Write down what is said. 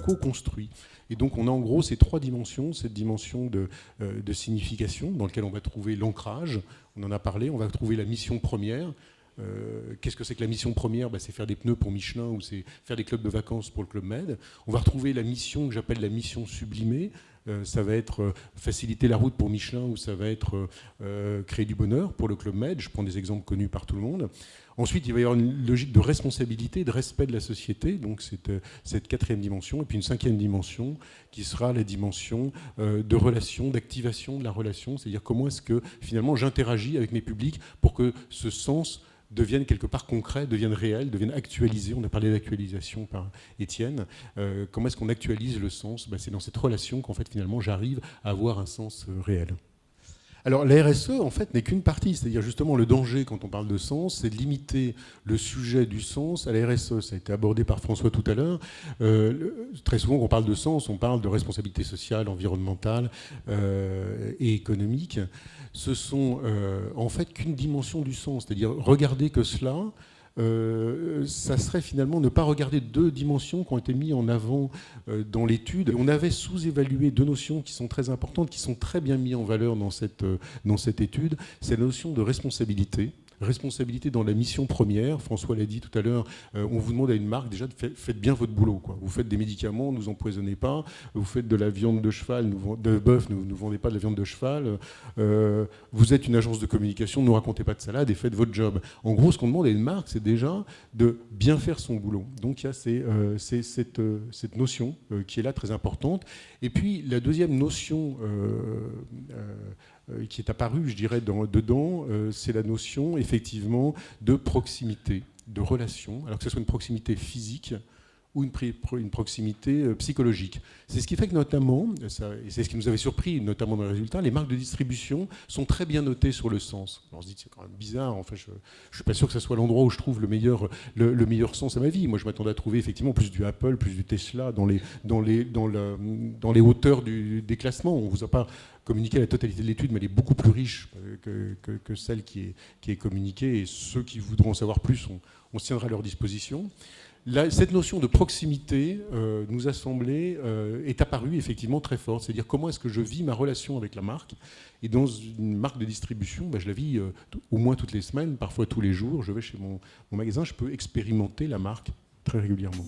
co-construit. Et donc on a en gros ces trois dimensions, cette dimension de signification dans laquelle on va trouver l'ancrage, on en a parlé, on va trouver la mission première. Qu'est-ce que c'est que la mission première ? C'est faire des pneus pour Michelin ou c'est faire des clubs de vacances pour le Club Med. On va retrouver la mission que j'appelle la mission sublimée. Ça va être faciliter la route pour Michelin ou ça va être créer du bonheur pour le Club Med. Je prends des exemples connus par tout le monde. Ensuite, il va y avoir une logique de responsabilité, de respect de la société, donc cette quatrième dimension. Et puis une cinquième dimension qui sera la dimension de relation, d'activation de la relation, c'est-à-dire comment est-ce que finalement j'interagis avec mes publics pour que ce sens deviennent quelque part concrets, deviennent réels, deviennent actualisés. On a parlé d'actualisation par Étienne. Comment est-ce qu'on actualise le sens ? C'est dans cette relation qu'en fait, finalement, j'arrive à avoir un sens réel. Alors, la RSE, en fait, n'est qu'une partie. C'est-à-dire, justement, le danger, quand on parle de sens, c'est de limiter le sujet du sens à la RSE. Ça a été abordé par François tout à l'heure. Très souvent, quand on parle de sens, on parle de responsabilité sociale, environnementale et économique. Ce sont, en fait, qu'une dimension du sens. C'est-à-dire, regarder que cela... ça serait finalement ne pas regarder deux dimensions qui ont été mises en avant dans l'étude. On avait sous-évalué deux notions qui sont très importantes, qui sont très bien mises en valeur dans cette étude. C'est la notion de responsabilité. Responsabilité dans la mission première. François l'a dit tout à l'heure, on vous demande à une marque déjà de faites bien votre boulot, quoi. Vous faites des médicaments, ne nous empoisonnez pas. Vous faites de la viande de cheval, de bœuf, ne nous vendez pas de la viande de cheval. Vous êtes une agence de communication, ne nous racontez pas de salade et faites votre job. En gros, ce qu'on demande à une marque, c'est déjà de bien faire son boulot. Donc il y a cette notion qui est là très importante. Et puis la deuxième notion qui est apparue, je dirais, dedans, c'est la notion, effectivement, de proximité, de relation, alors que ce soit une proximité physique ou une proximité psychologique. C'est ce qui fait que notamment, et c'est ce qui nous avait surpris, notamment dans les résultats, les marques de distribution sont très bien notées sur le sens. Alors on se dit, c'est quand même bizarre, en fait, je ne suis pas sûr que ce soit l'endroit où je trouve le meilleur sens à ma vie. Moi, je m'attendais à trouver effectivement plus du Apple, plus du Tesla dans les hauteurs des classements. On ne vous a pas communiqué la totalité de l'étude, mais elle est beaucoup plus riche que celle qui est communiquée, et ceux qui voudront en savoir plus, on se tiendra à leur disposition. Cette notion de proximité nous a semblé, est apparue effectivement très forte. C'est-à-dire comment est-ce que je vis ma relation avec la marque. Et dans une marque de distribution, je la vis au moins toutes les semaines, parfois tous les jours. Je vais chez mon magasin, je peux expérimenter la marque très régulièrement.